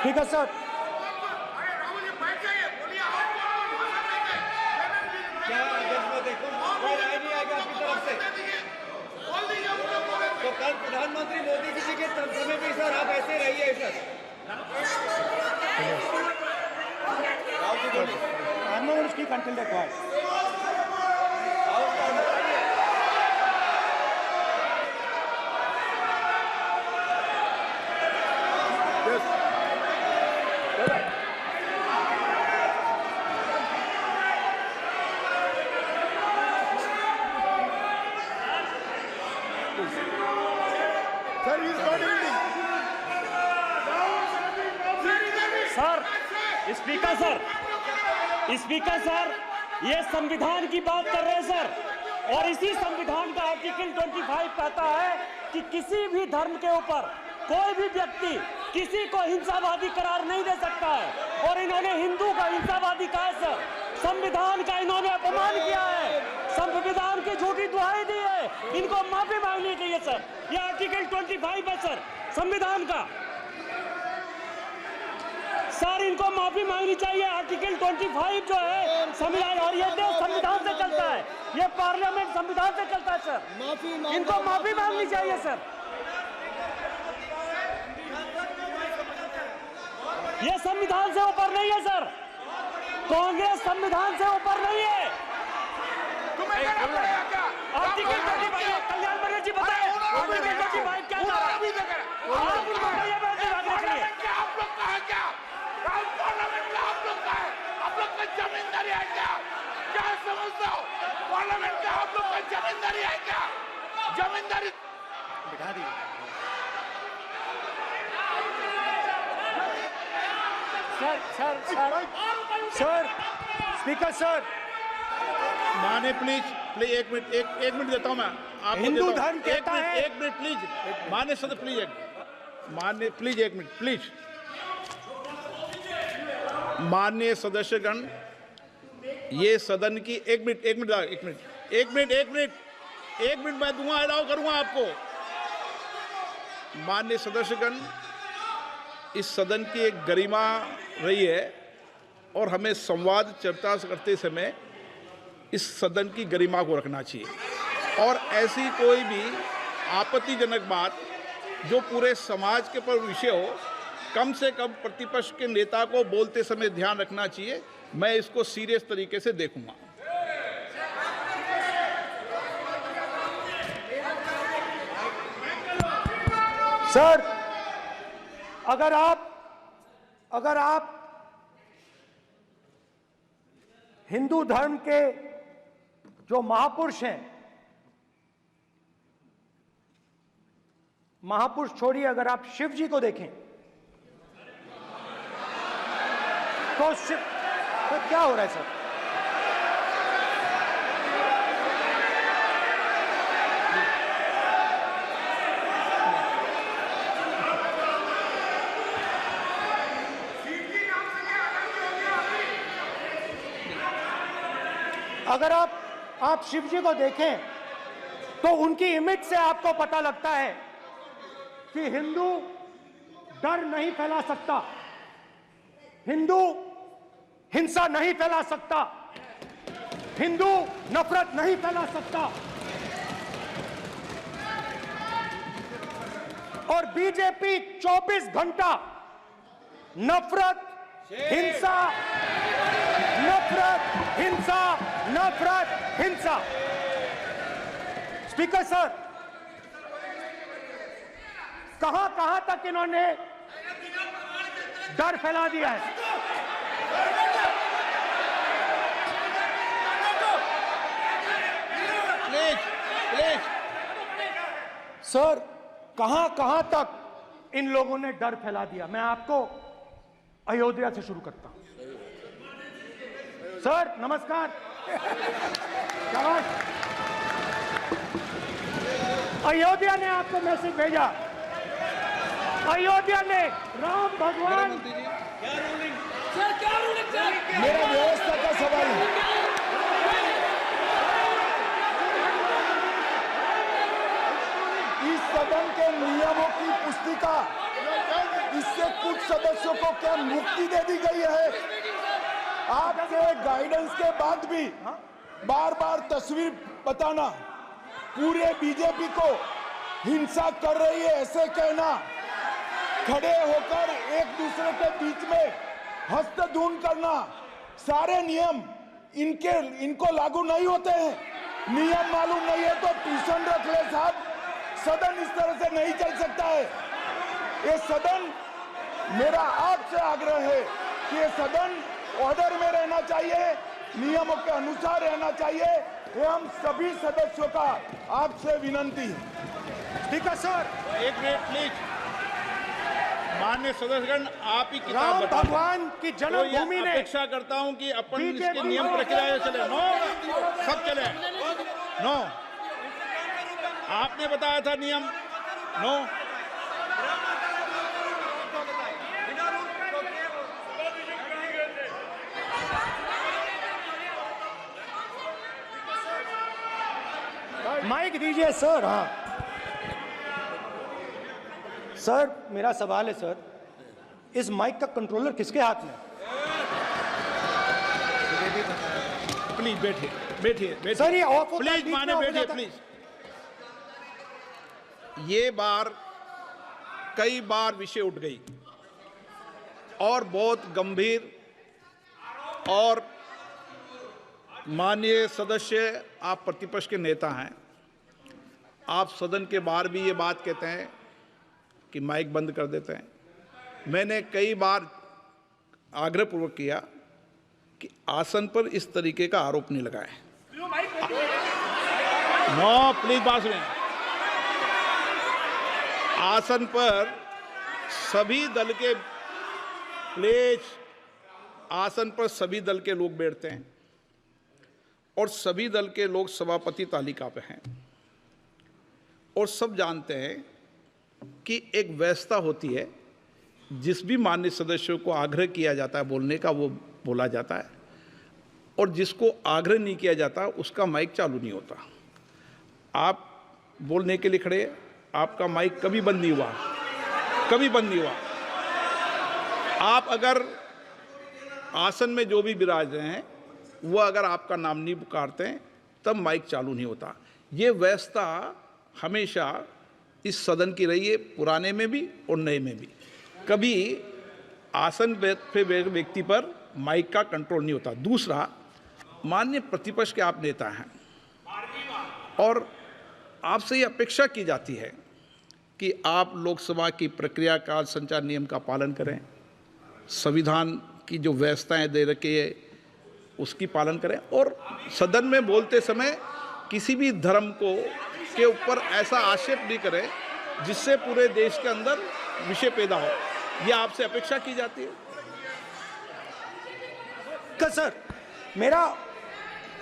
Speaker sir, तो कल प्रधानमंत्री मोदी जी के समय भी सर आप ऐसे रहिए sir. I'm not going to speak until they're quiet. Sir, speaker sir, ये संविधान की बात कर रहे हैं सर, और इसी संविधान का आर्टिकल 25 कहता है कि किसी भी धर्म के ऊपर कोई भी व्यक्ति किसी को हिंसावादी करार नहीं दे सकता है, और इन्होंने हिंदू का हिंसावादी कहा है सर। संविधान का इन्होंने अपमान किया है, संविधान की झूठी दुहाई दी है, इनको माफी मांगनी चाहिए सर। ये आर्टिकल 25 है सर संविधान का, सर इनको माफी मांगनी चाहिए। आर्टिकल 25 जो है संविधान, और ये देश संविधान से चलता है, ये पार्लियामेंट संविधान से चलता है सर, इनको माफी मांगनी चाहिए सर। ये संविधान से ऊपर नहीं है सर, कांग्रेस संविधान से ऊपर नहीं है। आर्टिकल 25 कल्याण बनर्जी जी बताए आर्टिकल 25 क्या था? आप उनको कहिए आप लोग का है क्या? पार्लियामेंट का आप लोग का है, आप लोग का जमींदारी है क्या? क्या समझते हो? पार्लियामेंट का आप लोग का जमींदारी है क्या? जमींदारी बिठा दी सर, स्पीकर सर, माने प्लीज एक मिनट देता हूं मैं आपको। हिंदू धर्म कहता है, एक मिनट प्लीज माने सदस्य प्लीज एक मिनट प्लीज। माननीय सदस्यगण, ये सदन की एक मिनट मैं दूंगा, अलाउ करूंगा आपको। माननीय सदस्यगण, इस सदन की एक गरिमा रही है और हमें संवाद चर्चा करते समय इस सदन की गरिमा को रखना चाहिए, और ऐसी कोई भी आपत्तिजनक बात जो पूरे समाज के पर विषय हो, कम से कम प्रतिपक्ष के नेता को बोलते समय ध्यान रखना चाहिए। मैं इसको सीरियस तरीके से देखूंगा। सर, अगर आप हिंदू धर्म के जो महापुरुष हैं, महापुरुष छोड़िए, अगर आप शिव जी को देखें तो क्या हो रहा है सर? अगर आप शिव जी को देखें तो उनकी इमेज से आपको पता लगता है कि हिंदू डर नहीं फैला सकता, हिंदू हिंसा नहीं फैला सकता, हिंदू नफरत नहीं फैला सकता। और बीजेपी 24 घंटा नफरत, हिंसा, नफरत, हिंसा, नफरत, हिंसा। स्पीकर सर, कहां तक इन्होंने डर फैला दिया है? प्लीज सर, कहां तक इन लोगों ने डर फैला दिया? मैं आपको अयोध्या से शुरू करता हूं। सर नमस्कार, अयोध्या ने आपको मैसेज भेजा, अयोध्या ने राम भगवान मेरा व्यवस्था का सवाल है। इस सदन के नियमों की पुस्तिका, इससे कुछ सदस्यों को क्या मुक्ति दे दी गई है? आपके गाइडेंस के बाद भी बार बार तस्वीर बताना, पूरे बीजेपी को हिंसा कर रही है ऐसे कहना, खड़े होकर एक दूसरे के बीच में हस्तधून करना, सारे नियम इनको लागू नहीं होते हैं। नियम मालूम नहीं है तो ट्यूशन रख ले साहब, सदन इस तरह से नहीं चल सकता है। ये सदन, मेरा आपसे आग्रह है कि ये सदन ऑर्डर में रहना चाहिए, नियमों के अनुसार रहना चाहिए। ये हम सभी सदस्यों का आपसे विनंती है। स्पीकर सर, एक मिनट प्लीज। माननीय सदस्यगण, आप ही किताब राम बताओ। भगवान की तो जन्मभूमि ये ने अपेक्षा करता हूं कि अपन बीजेपी इसके नियम प्रक्रिया चले। नो, सब चले। नो, आपने बताया था नियम। नो, माइक दीजिए सर। हाँ सर, मेरा सवाल है सर, इस माइक का कंट्रोलर किसके हाथ में? प्लीज बैठिए, बैठिए, बैठिए। सर ये ऑफ होता है, प्लीज बीच में माने ऑफ हो बैठिए जाता है। प्लीज। ये बार कई बार विषय उठ गई और बहुत गंभीर, और माननीय सदस्य, आप प्रतिपक्ष के नेता हैं, आप सदन के बाहर भी ये बात कहते हैं कि माइक बंद कर देते हैं। मैंने कई बार आग्रहपूर्वक किया कि आसन पर इस तरीके का आरोप नहीं लगाएं। नो, प्लीज बात सुनिए। आसन पर सभी दल के, प्लीज, आसन पर सभी दल के लोग बैठते हैं और सभी दल के लोग सभापति तालिका पे हैं, और सब जानते हैं कि एक व्यवस्था होती है, जिस भी माननीय सदस्यों को आग्रह किया जाता है बोलने का वो बोला जाता है, और जिसको आग्रह नहीं किया जाता उसका माइक चालू नहीं होता। आप बोलने के लिए खड़े, आपका माइक कभी बंद नहीं हुआ, कभी बंद नहीं हुआ। आप अगर आसन में जो भी विराज रहे हैं वो अगर आपका नाम नहीं पुकारते हैं तब माइक चालू नहीं होता। ये व्यवस्था हमेशा इस सदन की रही है, पुराने में भी और नए में भी। कभी आसन पे व्यक्ति पर माइक का कंट्रोल नहीं होता। दूसरा, माननीय प्रतिपक्ष के आप नेता हैं और आपसे ये अपेक्षा की जाती है कि आप लोकसभा की प्रक्रिया का, संचार नियम का पालन करें, संविधान की जो व्यवस्थाएं दे रखी है उसकी पालन करें, और सदन में बोलते समय किसी भी धर्म को के ऊपर ऐसा आक्षेप नहीं करें जिससे पूरे देश के अंदर विषय पैदा हो। यह आपसे अपेक्षा की जाती है। सर,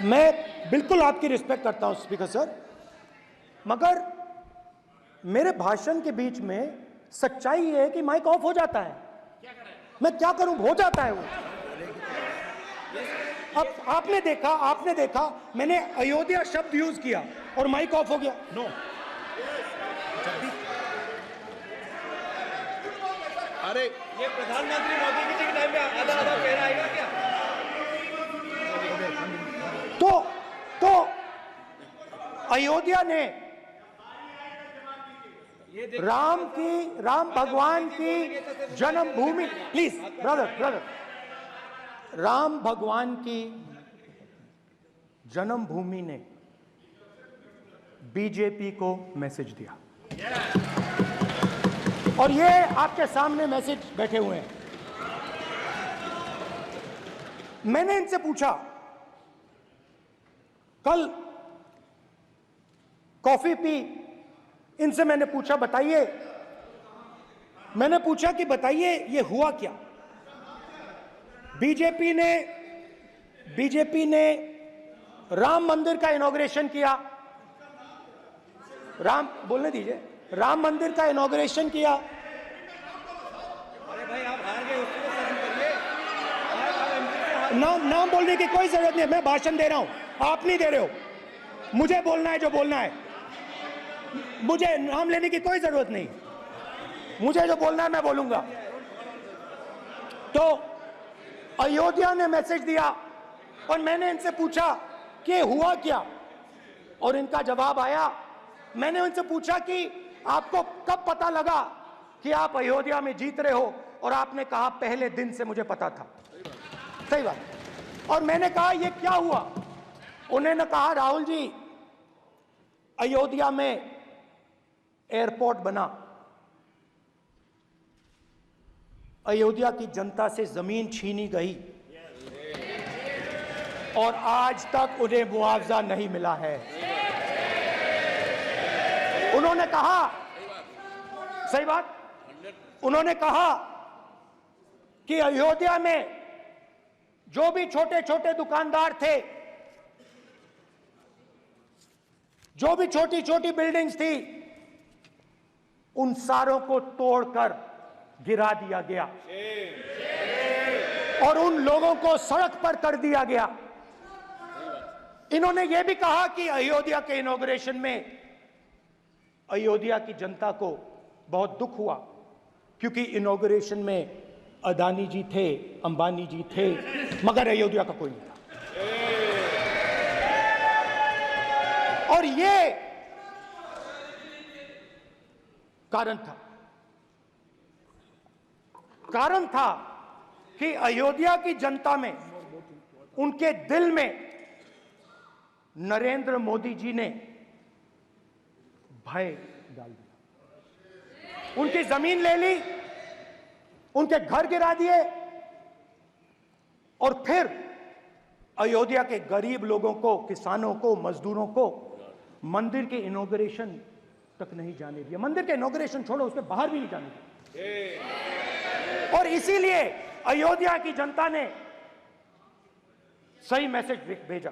मैं बिल्कुल आपकी रिस्पेक्ट करता हूं स्पीकर सर, मगर मेरे भाषण के बीच में सच्चाई ये है कि माइक ऑफ हो जाता है। मैं क्या करूं, हो जाता है वो। अब आपने देखा मैंने अयोध्या शब्द यूज किया और माइक ऑफ हो गया। नो, अरे ये प्रधानमंत्री मोदी जी के टाइम में आधा आधा कह आएगा क्या? तो अयोध्या ने राम भगवान की जन्मभूमि, प्लीज ब्रदर, राम भगवान की जन्मभूमि ने बीजेपी को मैसेज दिया, और ये आपके सामने मैसेज बैठे हुए हैं। मैंने इनसे पूछा, कल कॉफी पी, इनसे मैंने पूछा बताइए, बताइए ये हुआ क्या? बीजेपी ने राम मंदिर का इनॉग्रेशन किया, बोलने दीजिए, राम मंदिर का इनॉग्रेशन किया। अरे भाई आप हार गए, उसको सहन करिए। नाम बोलने की कोई जरूरत नहीं है। मैं भाषण दे रहा हूं, आप नहीं दे रहे हो। मुझे बोलना है जो बोलना है, मुझे नाम लेने की कोई जरूरत नहीं। मुझे जो बोलना है मैं बोलूंगा। तो अयोध्या ने मैसेज दिया और मैंने इनसे पूछा कि हुआ क्या, और इनका जवाब आया। मैंने उनसे पूछा कि आपको कब पता लगा कि आप अयोध्या में जीत रहे हो, और आपने कहा पहले दिन से मुझे पता था। सही बात। और मैंने कहा ये क्या हुआ? उन्होंने कहा राहुल जी, अयोध्या में एयरपोर्ट बना, अयोध्या की जनता से जमीन छीनी गई और आज तक उन्हें मुआवजा नहीं मिला है। उन्होंने कहा, सही बात, उन्होंने कहा कि अयोध्या में जो भी छोटे छोटे दुकानदार थे, जो भी छोटी छोटी बिल्डिंग्स थी, उन सारों को तोड़कर गिरा दिया गया और उन लोगों को सड़क पर कर दिया गया। इन्होंने यह भी कहा कि अयोध्या के इनॉग्रेशन में अयोध्या की जनता को बहुत दुख हुआ, क्योंकि इनॉग्रेशन में अदानी जी थे, अंबानी जी थे, मगर अयोध्या का कोई नहीं था। और ये कारण था कि अयोध्या की जनता में, उनके दिल में नरेंद्र मोदी जी ने भय डाल दिया। उनकी जमीन ले ली, उनके घर गिरा दिए, और फिर अयोध्या के गरीब लोगों को, किसानों को, मजदूरों को मंदिर के इनॉग्रेशन तक नहीं जाने दिया। मंदिर के इनॉग्रेशन छोड़ो, उसके बाहर भी नहीं जाने दिया। और इसीलिए अयोध्या की जनता ने सही मैसेज भेजा।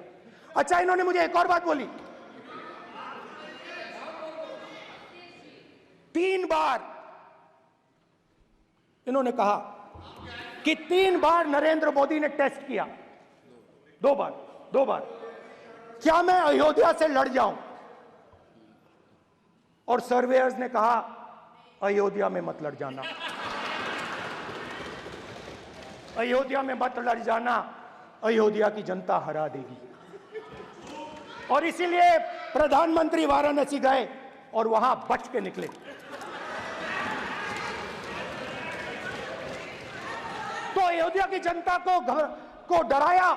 अच्छा, इन्होंने मुझे एक और बात बोली, 3 बार इन्होंने कहा कि 3 बार नरेंद्र मोदी ने टेस्ट किया, 2 बार क्या मैं अयोध्या से लड़ जाऊं? और सर्वेयर्स ने कहा अयोध्या में मत लड़ जाना, अयोध्या में मत लड़ जाना, अयोध्या की जनता हरा देगी। और इसीलिए प्रधानमंत्री वाराणसी गए और वहां बच के निकले। तो अयोध्या की जनता को डराया,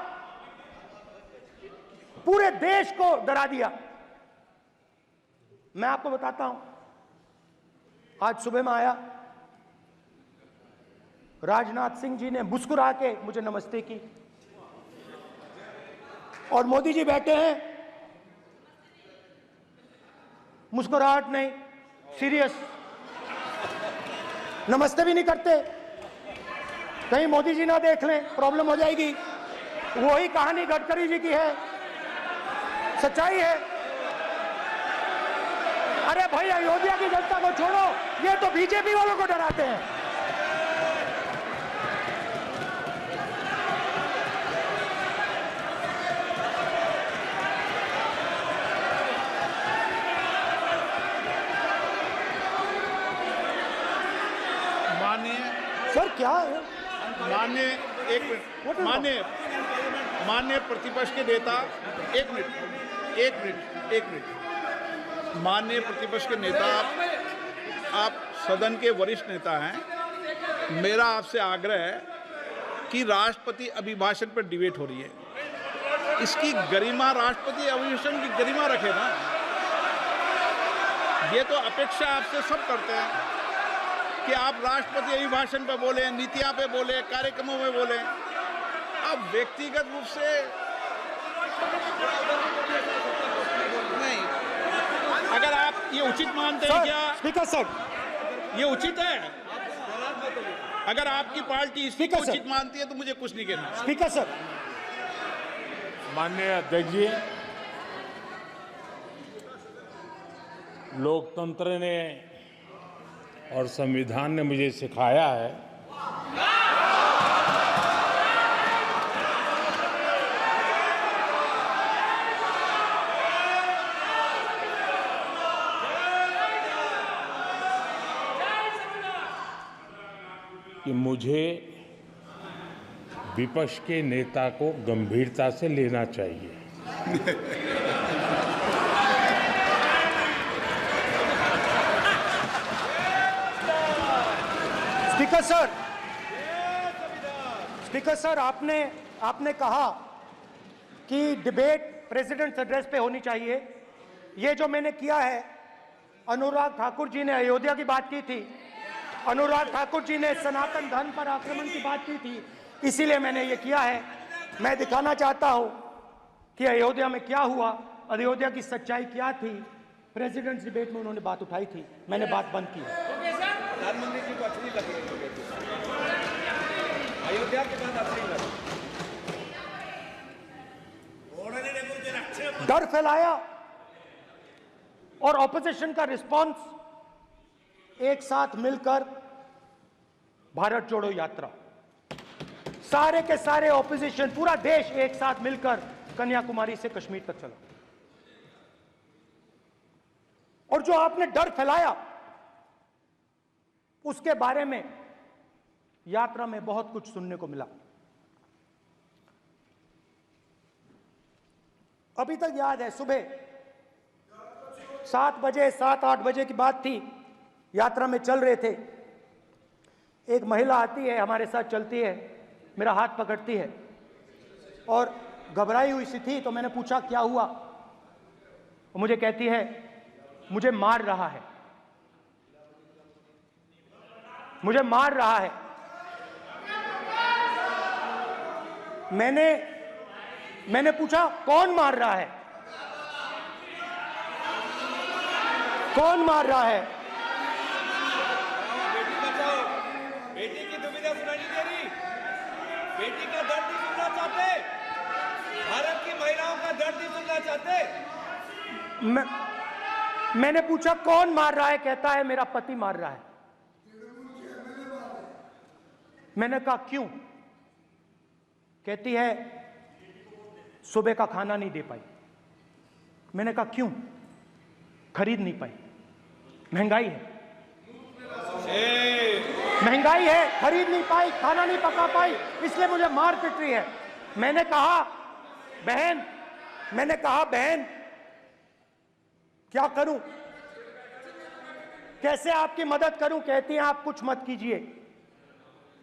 पूरे देश को डरा दिया। मैं आपको बताता हूं, आज सुबह में आया, राजनाथ सिंह जी ने मुस्कुरा के मुझे नमस्ते की, और मोदी जी बैठे हैं, मुस्कुराहट नहीं, सीरियस, नमस्ते भी नहीं करते, कहीं मोदी जी ना देख लें, प्रॉब्लम हो जाएगी। वही कहानी गडकरी जी की है, सच्चाई है। अरे भाई, अयोध्या की जनता को छोड़ो, ये तो बीजेपी वालों को डराते हैं। सर क्या है? माननीय प्रतिपक्ष के नेता, एक मिनट, माननीय प्रतिपक्ष के नेता, आप सदन के वरिष्ठ नेता हैं। मेरा आपसे आग्रह है कि राष्ट्रपति अभिभाषण पर डिबेट हो रही है, इसकी गरिमा, राष्ट्रपति अभिभाषण की गरिमा रखे ना। ये तो अपेक्षा आपसे सब करते हैं कि आप राष्ट्रपति अभिभाषण पे बोले, नीतियां पे बोले, कार्यक्रमों में बोले। अब व्यक्तिगत रूप से नहीं। अगर आप ये उचित मानते हैं क्या? स्पीकर सर, ये उचित है? अगर आपकी पार्टी इसको उचित मानती है तो मुझे कुछ नहीं कहना। स्पीकर सर, माननीय अध्यक्ष जी, लोकतंत्र ने और संविधान ने मुझे सिखाया है कि मुझे विपक्ष के नेता को गंभीरता से लेना चाहिए। स्पीकर सर, आपने कहा कि डिबेट प्रेसिडेंट्स एड्रेस पे होनी चाहिए। ये जो मैंने किया है, अनुराग ठाकुर जी ने अयोध्या की बात की थी, अनुराग ठाकुर जी ने सनातन धर्म पर आक्रमण की बात की थी, इसीलिए मैंने ये किया है। मैं दिखाना चाहता हूं कि अयोध्या में क्या हुआ, अयोध्या की सच्चाई क्या थी। प्रेसिडेंट्स डिबेट में उन्होंने बात उठाई थी, मैंने बात बंद की है। प्रधानमंत्री जी को अच्छी लगी अयोध्या के बाद अच्छी लगी। डर फैलाया और ऑपोजिशन का रिस्पांस एक साथ मिलकर भारत जोड़ो यात्रा, सारे के सारे ऑपोजिशन, पूरा देश एक साथ मिलकर कन्याकुमारी से कश्मीर तक चला। और जो आपने डर फैलाया उसके बारे में यात्रा में बहुत कुछ सुनने को मिला। अभी तक याद है, सुबह 7 बजे 7-8 बजे की बात थी, यात्रा में चल रहे थे, एक महिला आती है, हमारे साथ चलती है, मेरा हाथ पकड़ती है और घबराई हुई सी थी। तो मैंने पूछा क्या हुआ, वो मुझे कहती है मुझे मार रहा है, मुझे मार रहा है। मैंने पूछा कौन मार रहा है, कौन मार रहा है? बेटी बचाओ, बेटी की दुविधा सुनाई दे रही, बेटी का दर्द नहीं सुनना चाहते, भारत की महिलाओं का दर्द नहीं सुनना चाहते। मैंने पूछा कौन मार रहा है, कहता है मेरा पति मार रहा है। मैंने कहा क्यों? कहती है सुबह का खाना नहीं दे पाई। मैंने कहा क्यों? खरीद नहीं पाई, महंगाई है, महंगाई है, खरीद नहीं पाई, खाना नहीं पका पाई, इसलिए मुझे मार पिट रही है। मैंने कहा बहन क्या करूं, कैसे आपकी मदद करूं? कहती हैं आप कुछ मत कीजिए,